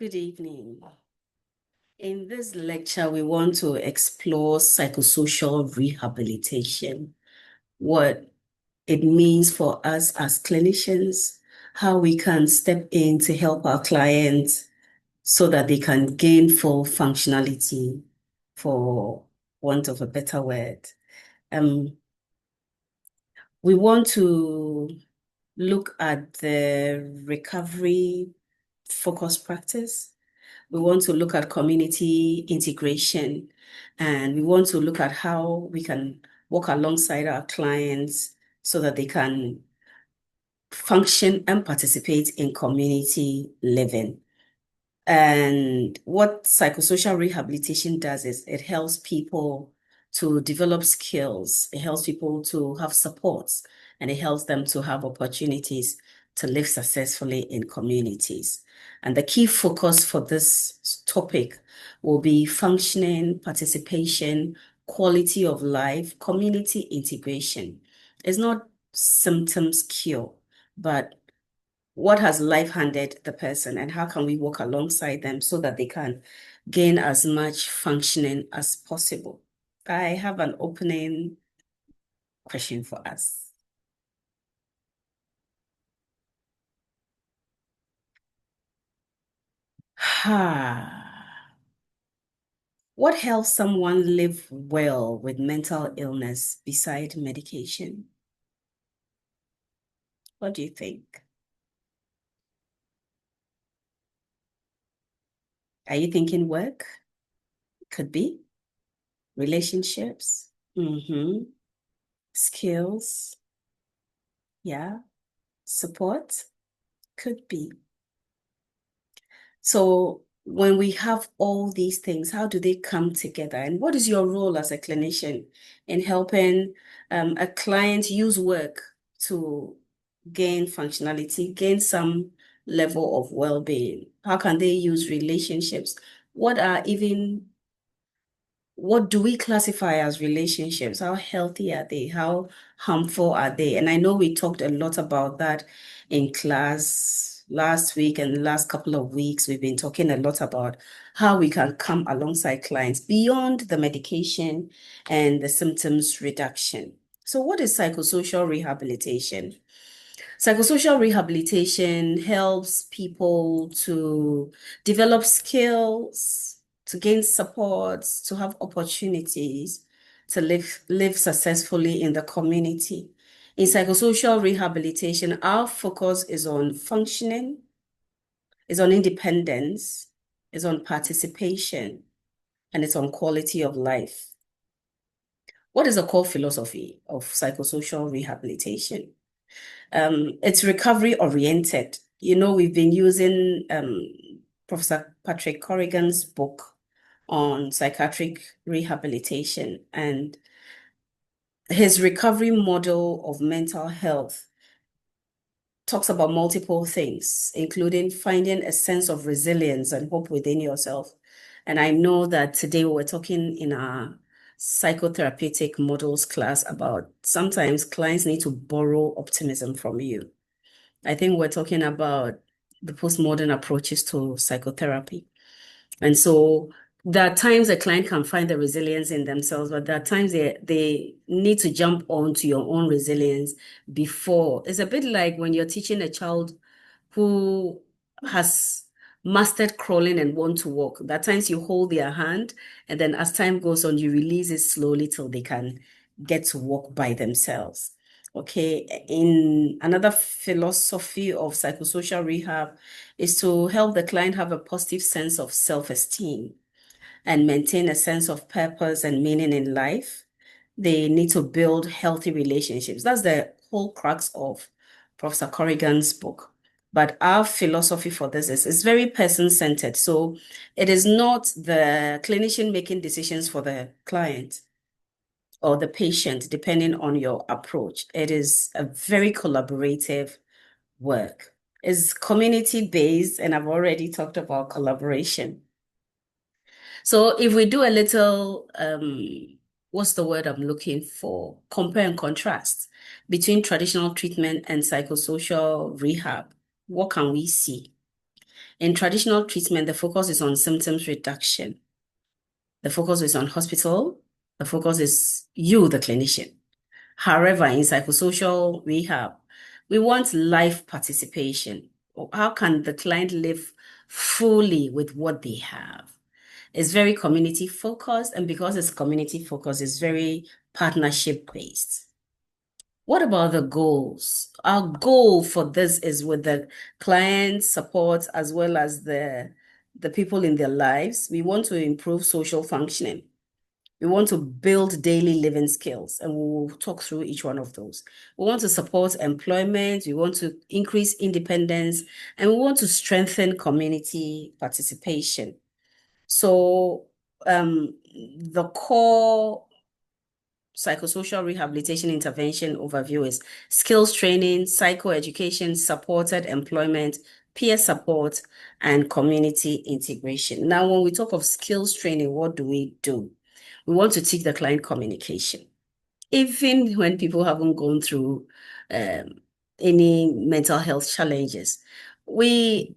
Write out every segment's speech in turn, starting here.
Good evening. In this lecture, we want to explore psychosocial rehabilitation, what it means for us as clinicians, how we can step in to help our clients so that they can gain full functionality, for want of a better word. Um, we want to look at the recovery focus practice. We want to look at community integration, and we want to look at how we can work alongside our clients so that they can function and participate in community living. And what psychosocial rehabilitation does is it helps people to develop skills, it helps people to have supports, and it helps them to have opportunities to live successfully in communities. And the key focus for this topic will be functioning, participation, quality of life, community integration. It's not symptoms cure, but what has life handed the person and how can we work alongside them so that they can gain as much functioning as possible? I have an opening question for us. What helps someone live well with mental illness beside medication? What do you think? Are you thinking work? Could be. Relationships? Skills? Yeah. Support? Could be. So when we have all these things, how do they come together? And what is your role as a clinician in helping a client use work to gain functionality, gain some level of well-being? How can they use relationships? What are even what do we classify as relationships? How healthy are they? How harmful are they? And I know we talked a lot about that in class last week and the last couple of weeks. We've been talking a lot about how we can come alongside clients beyond the medication and the symptoms reduction. So, what is psychosocial rehabilitation? Psychosocial rehabilitation helps people to develop skills, to gain support, to have opportunities to live successfully in the community. In psychosocial rehabilitation, our focus is on functioning, is on independence, is on participation, and it's on quality of life. What is the core philosophy of psychosocial rehabilitation? It's recovery oriented. We've been using Professor Patrick Corrigan's book on psychiatric rehabilitation, and his recovery model of mental health talks about multiple things, including finding a sense of resilience and hope within yourself. And I know that today we're talking in our psychotherapeutic models class about sometimes clients need to borrow optimism from you. I think we're talking about the postmodern approaches to psychotherapy. And so there are times a client can find the resilience in themselves, but there are times they need to jump onto your own resilience before. It's a bit like when you're teaching a child who has mastered crawling and want to walk. There are times you hold their hand, and then as time goes on, you release it slowly till they can get to walk by themselves. Okay, in another philosophy of psychosocial rehab is to help the client have a positive sense of self-esteem and maintain a sense of purpose and meaning in life. They need to build healthy relationships. That's the whole crux of Professor Corrigan's book. But our philosophy for this is it's very person-centered. So it is not the clinician making decisions for the client or the patient, depending on your approach. It is a very collaborative work. It's community-based, and I've already talked about collaboration. So if we do a little, what's the word I'm looking for? Compare and contrast between traditional treatment and psychosocial rehab. What can we see? In traditional treatment, the focus is on symptoms reduction. The focus is on hospital. The focus is you, the clinician. However, in psychosocial rehab, we want life participation. How can the client live fully with what they have? It's very community focused, and because it's community focused, it's very partnership based. What about the goals? Our goal for this is with the client support as well as the people in their lives. We want to improve social functioning. We want to build daily living skills, and we will talk through each one of those. We want to support employment, we want to increase independence, and we want to strengthen community participation. So, the core psychosocial rehabilitation intervention overview is skills training, psychoeducation, supported employment, peer support, and community integration. Now, when we talk of skills training, what do? We want to teach the client communication. Even when people haven't gone through um, any mental health challenges, we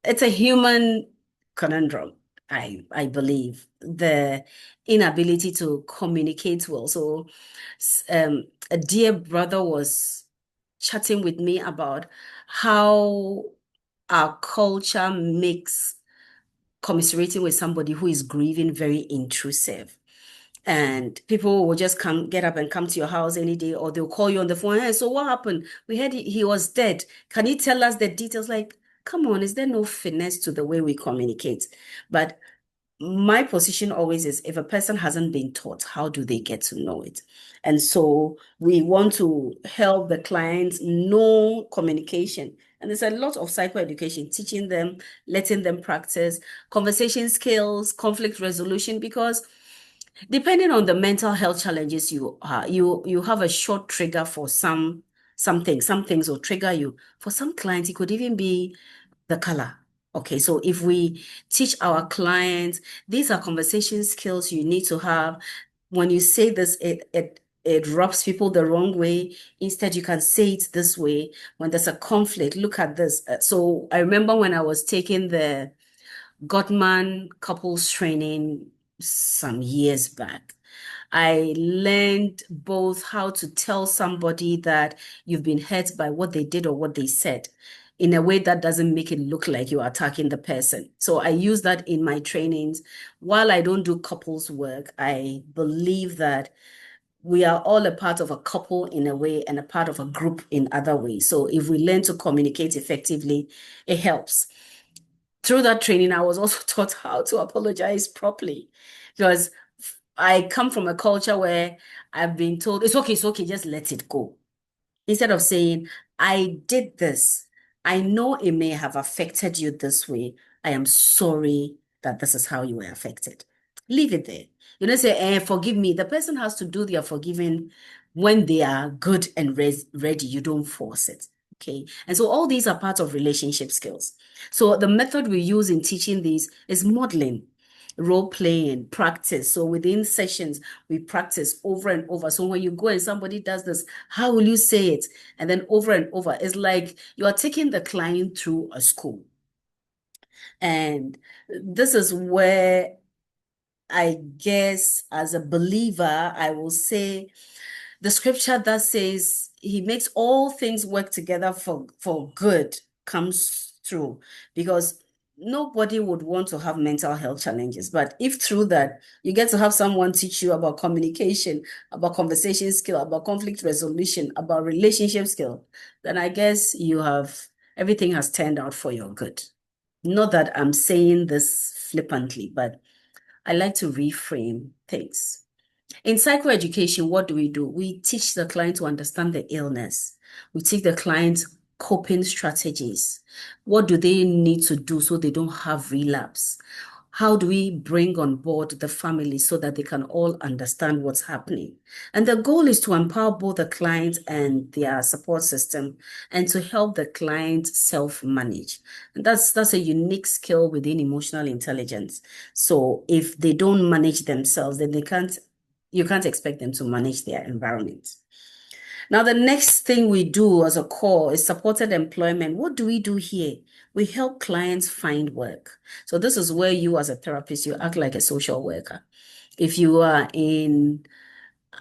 it's a human conundrum, I believe, the inability to communicate well. So, a dear brother was chatting with me about how our culture makes commiserating with somebody who is grieving very intrusive. And people will just get up and come to your house any day, or they'll call you on the phone. Hey, so what happened? We heard he was dead. Can you tell us the details? Like, come on, is there no finesse to the way we communicate? But my position always is if a person hasn't been taught, how do they get to know it? And so we want to help the clients know communication. And there's a lot of psychoeducation, teaching them, letting them practice conversation skills, conflict resolution, because depending on the mental health challenges you have a short trigger for some things will trigger you. For some clients, it could even be the color. Okay, so if we teach our clients, these are conversation skills you need to have. When you say this, it rubs people the wrong way. Instead, you can say it this way. When there's a conflict, look at this. So I remember when I was taking the Gottman couples training some years back. I learned both how to tell somebody that you've been hurt by what they did or what they said in a way that doesn't make it look like you're attacking the person. So I use that in my trainings. While I don't do couples work, I believe that we are all a part of a couple in a way and a part of a group in other ways. So if we learn to communicate effectively, it helps. Through that training, I was also taught how to apologize properly because I come from a culture where I've been told it's okay, just let it go. Instead of saying, I did this, I know it may have affected you this way. I am sorry that this is how you were affected. Leave it there. You don't say, forgive me. The person has to do their forgiving when they are good and ready. You don't force it. Okay. And so all these are part of relationship skills. So the method we use in teaching these is modeling, role playing, practice. So within sessions, we practice over and over. So when you go and somebody does this, how will you say it? And then over and over. It's like you are taking the client through a school. And this is where I guess as a believer, I will say the scripture that says he makes all things work together for good comes through because nobody would want to have mental health challenges. But if through that you get to have someone teach you about communication, about conversation skill, about conflict resolution, about relationship skill, then I guess everything has turned out for your good. Not that I'm saying this flippantly, but I like to reframe things. In psychoeducation, what do? We teach the client to understand the illness. We teach the client coping strategies. What do they need to do so they don't have relapse? How do we bring on board the family so that they can all understand what's happening? And the goal is to empower both the client and their support system and to help the client self-manage. And that's a unique skill within emotional intelligence. So if they don't manage themselves, then you can't expect them to manage their environment. Now, the next thing we do as a core is supported employment. What do we do here? We help clients find work. So this is where you as a therapist, you act like a social worker. If you are in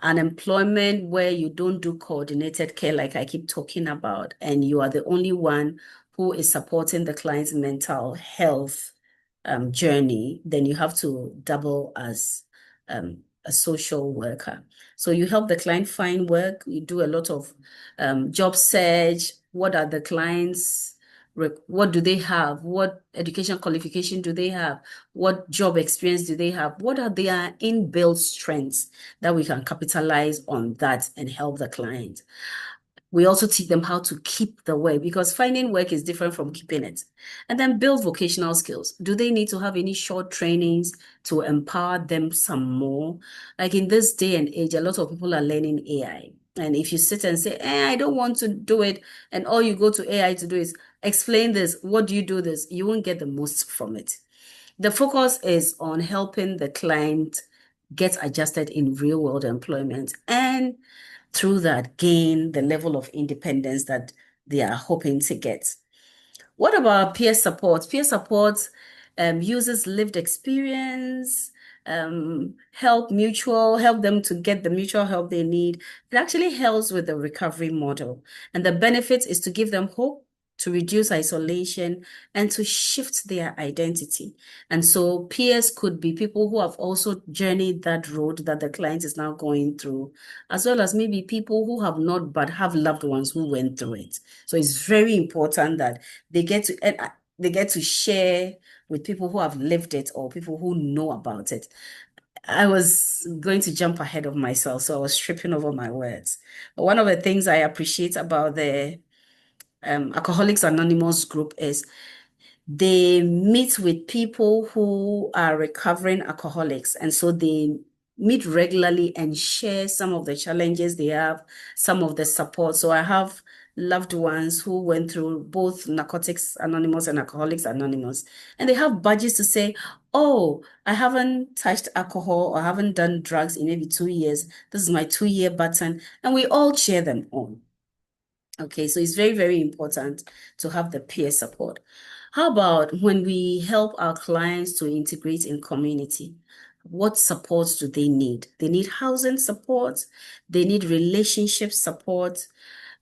an employment where you don't do coordinated care, like I keep talking about, and you are the only one who is supporting the client's mental health journey, then you have to double as a social worker. So you help the client find work, you do a lot of job search. What are the clients? What do they have? What education qualification do they have? What job experience do they have? What are their inbuilt strengths that we can capitalize on that and help the client? We also teach them how to keep the work because finding work is different from keeping it. And then build vocational skills. Do they need to have any short trainings to empower them some more? Like in this day and age, a lot of people are learning AI. And if you sit and say, I don't want to do it, and all you go to AI to do is explain this, what do you do this? You won't get the most from it. The focus is on helping the client get adjusted in real world employment and through that gain the level of independence that they are hoping to get. What about peer support? Peer support uses lived experience, help them to get the mutual help they need. It actually helps with the recovery model. And the benefit is to give them hope, to reduce isolation, and to shift their identity. And so peers could be people who have also journeyed that road that the client is now going through, as well as maybe people who have not but have loved ones who went through it. So it's very important that they get to share with people who have lived it or people who know about it. I was going to jump ahead of myself, so I was tripping over my words. But one of the things I appreciate about the Alcoholics Anonymous group is they meet with people who are recovering alcoholics. And so they meet regularly and share some of the challenges they have, some of the support. So I have loved ones who went through both Narcotics Anonymous and Alcoholics Anonymous, and they have badges to say, oh, I haven't touched alcohol or haven't done drugs in maybe 2 years. This is my 2 year button. And we all cheer them on. Okay, so it's very, very important to have the peer support. How about when we help our clients to integrate in community? What supports do they need? They need housing support, they need relationship support,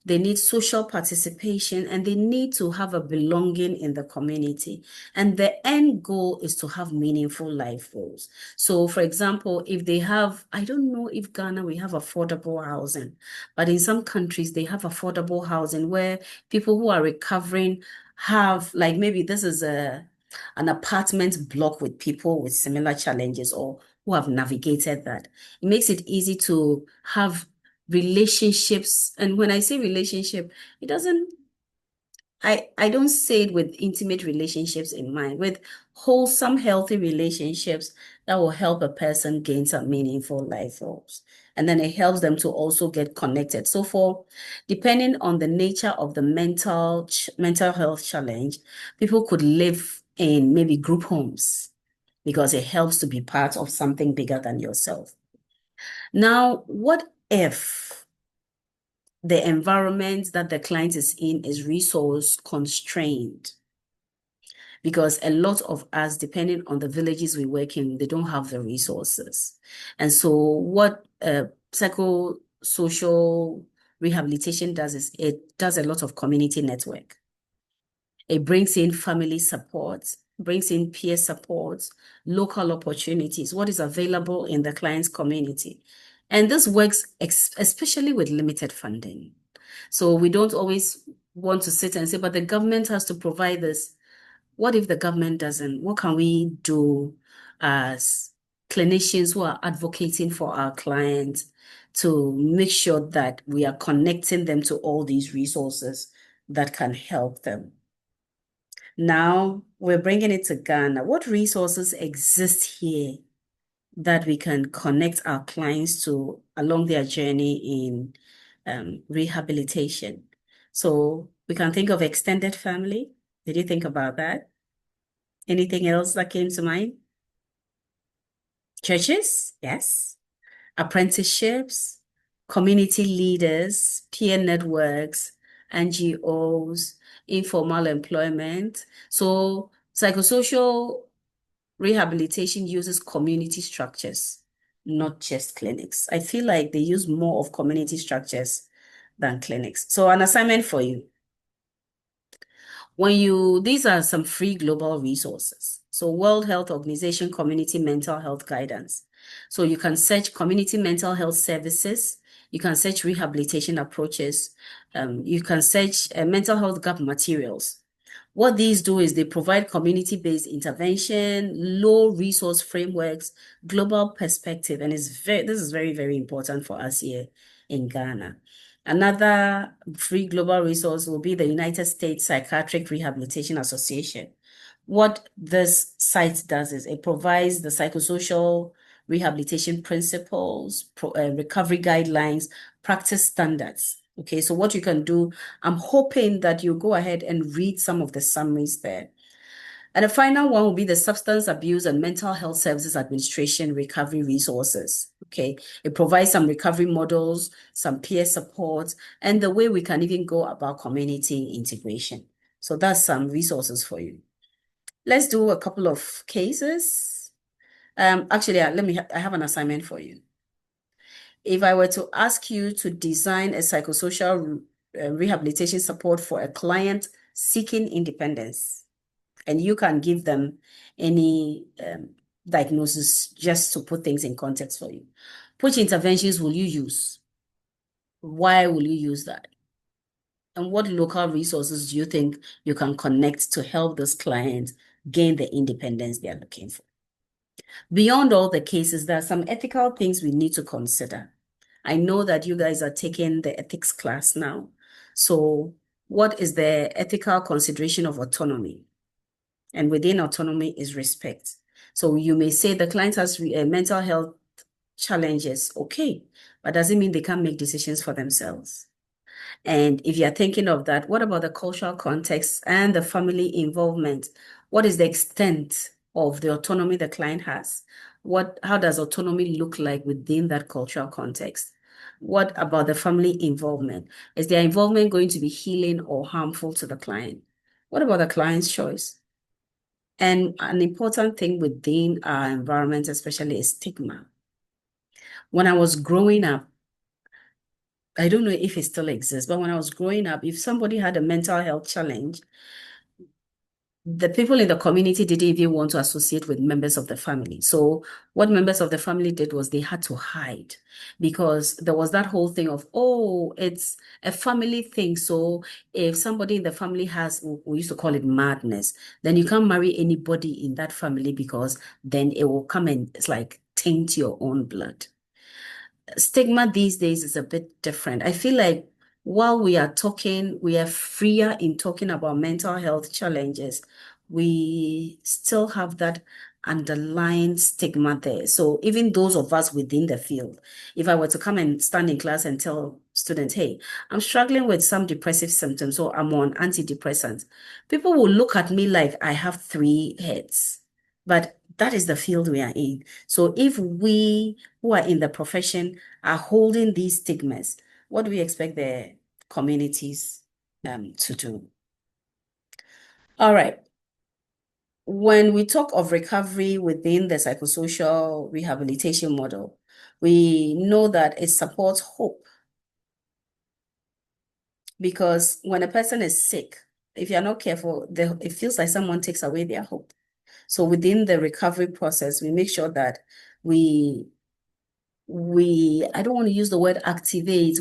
they need social participation, and they need to have a belonging in the community. And the end goal is to have meaningful life goals. So, for example, if they have, I don't know if Ghana, we have affordable housing, but in some countries, they have affordable housing where people who are recovering have, like maybe this is an apartment block with people with similar challenges or who have navigated that. It makes it easy to have relationships. And when I say relationship, it doesn't, I don't say it with intimate relationships in mind, with wholesome, healthy relationships that will help a person gain some meaningful life goals. And then it helps them to also get connected. So depending on the nature of the mental health challenge, people could live in maybe group homes because it helps to be part of something bigger than yourself. Now, what if the environment that the client is in is resource constrained? Because a lot of us, depending on the villages we work in, they don't have the resources. And so what psychosocial rehabilitation does is it does a lot of community network. It brings in family support, brings in peer support, local opportunities, what is available in the client's community. And this works especially with limited funding. So we don't always want to sit and say, but the government has to provide this. What if the government doesn't? What can we do as clinicians who are advocating for our clients to make sure that we are connecting them to all these resources that can help them? Now we're bringing it to Ghana. What resources exist here that we can connect our clients to along their journey in rehabilitation? So we can think of extended family. Did you think about that? Anything else that came to mind? Churches, yes. Apprenticeships, community leaders, peer networks, NGOs, informal employment. So psychosocial rehabilitation uses community structures, not just clinics. I feel like they use more of community structures than clinics. So an assignment for you. These are some free global resources. So World Health Organization Community Mental Health Guidance. So you can search community mental health services. You can search rehabilitation approaches. You can search mental health gap materials. What these do is they provide community-based intervention, low resource frameworks, global perspective, and this is very, very important for us here in Ghana. Another free global resource will be the United States Psychiatric Rehabilitation Association. What this site does is it provides the psychosocial rehabilitation principles, recovery guidelines, practice standards. Okay, so what you can do, I'm hoping that you go ahead and read some of the summaries there. And the final one will be the Substance Abuse and Mental Health Services Administration Recovery Resources. Okay, it provides some recovery models, some peer support, and the way we can even go about community integration. So that's some resources for you. Let's do a couple of cases. Actually, I have an assignment for you. If I were to ask you to design a psychosocial rehabilitation support for a client seeking independence, and you can give them any diagnosis just to put things in context for you, which interventions will you use? Why will you use that? And what local resources do you think you can connect to help those clients gain the independence they are looking for? Beyond all the cases, there are some ethical things we need to consider. I know that you guys are taking the ethics class now. So what is the ethical consideration of autonomy? And within autonomy is respect. So you may say the client has mental health challenges, okay, but does it mean they can't make decisions for themselves? And if you're thinking of that, what about the cultural context and the family involvement? What is the extent of the autonomy the client has? How does autonomy look like within that cultural context? What about the family involvement? Is their involvement going to be healing or harmful to the client? What about the client's choice? And an important thing within our environment, especially, is stigma. When I was growing up, I don't know if it still exists, but when I was growing up, if somebody had a mental health challenge, the people in the community didn't even want to associate with members of the family. So what members of the family did was they had to hide because there was that whole thing of, oh, it's a family thing. So if somebody in the family has, we used to call it madness, then you can't marry anybody in that family because then it will come and it's like taint your own blood. Stigma these days is a bit different. I feel like while we are talking, we are freer in talking about mental health challenges, we still have that underlying stigma there. So even those of us within the field, if I were to come and stand in class and tell students, hey, I'm struggling with some depressive symptoms or I'm on antidepressants, people will look at me like I have three heads. But that is the field we are in. So if we who are in the profession are holding these stigmas, what do we expect the communities to do? All right. When we talk of recovery within the psychosocial rehabilitation model, we know that it supports hope because when a person is sick, if you're not careful, it feels like someone takes away their hope. So within the recovery process, we make sure that we I don't want to use the word activate.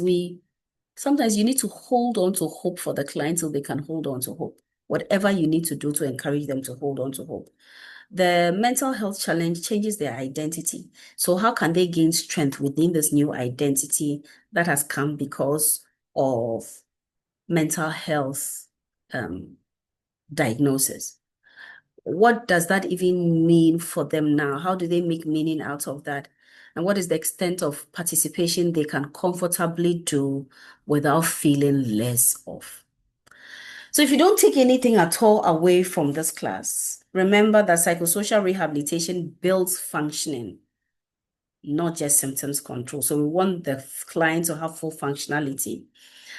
Sometimes you need to hold on to hope for the client so they can hold on to hope. Whatever you need to do to encourage them to hold on to hope. The mental health challenge changes their identity. So how can they gain strength within this new identity that has come because of mental health diagnosis? What does that even mean for them now? How do they make meaning out of that? And what is the extent of participation they can comfortably do without feeling less of? So if you don't take anything at all away from this class, remember that psychosocial rehabilitation builds functioning, not just symptoms control. So we want the client to have full functionality.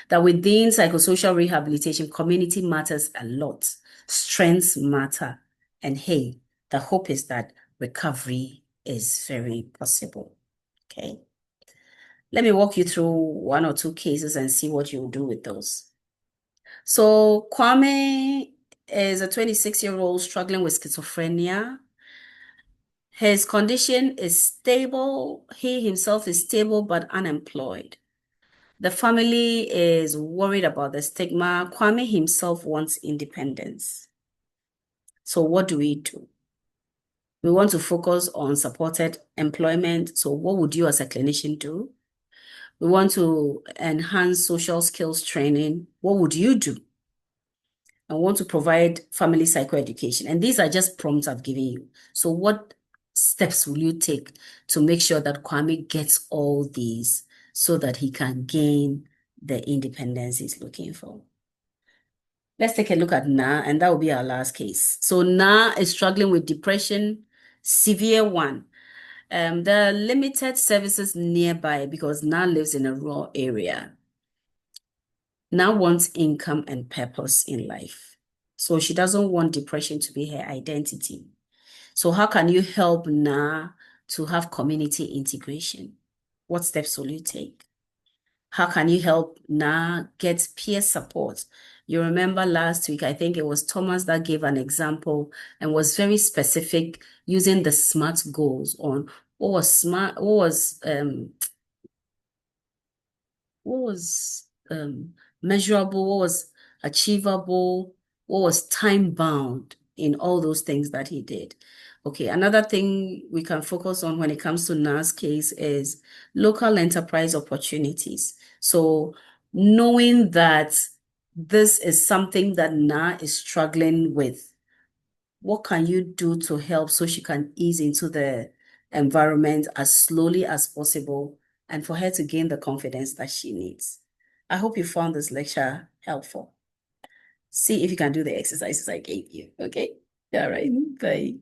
That within psychosocial rehabilitation, community matters a lot. Strengths matter. And hey, the hope is that recovery is very possible. Okay. Let me walk you through one or two cases and see what you'll do with those. So Kwame is a 26-year-old struggling with schizophrenia. His condition is stable. He himself is stable but unemployed. The family is worried about the stigma. Kwame himself wants independence. So what do we do? We want to focus on supported employment. So what would you as a clinician do? We want to enhance social skills training. What would you do? I want to provide family psychoeducation. And these are just prompts I've given you. So what steps will you take to make sure that Kwame gets all these so that he can gain the independence he's looking for? Let's take a look at Na, and that will be our last case. So Na is struggling with depression, severe one. There are limited services nearby because Na lives in a rural area. Na wants income and purpose in life. So she doesn't want depression to be her identity. So how can you help Na to have community integration? What steps will you take? How can you help Na get peer support? You remember last week, I think it was Thomas that gave an example and was very specific using the SMART goals on what was measurable, what was achievable, what was time bound in all those things that he did. Okay, another thing we can focus on when it comes to Na's case is local enterprise opportunities. So knowing that this is something that Na is struggling with, what can you do to help so she can ease into the environment as slowly as possible and for her to gain the confidence that she needs? I hope you found this lecture helpful. See if you can do the exercises I gave you. Okay. All right. Bye.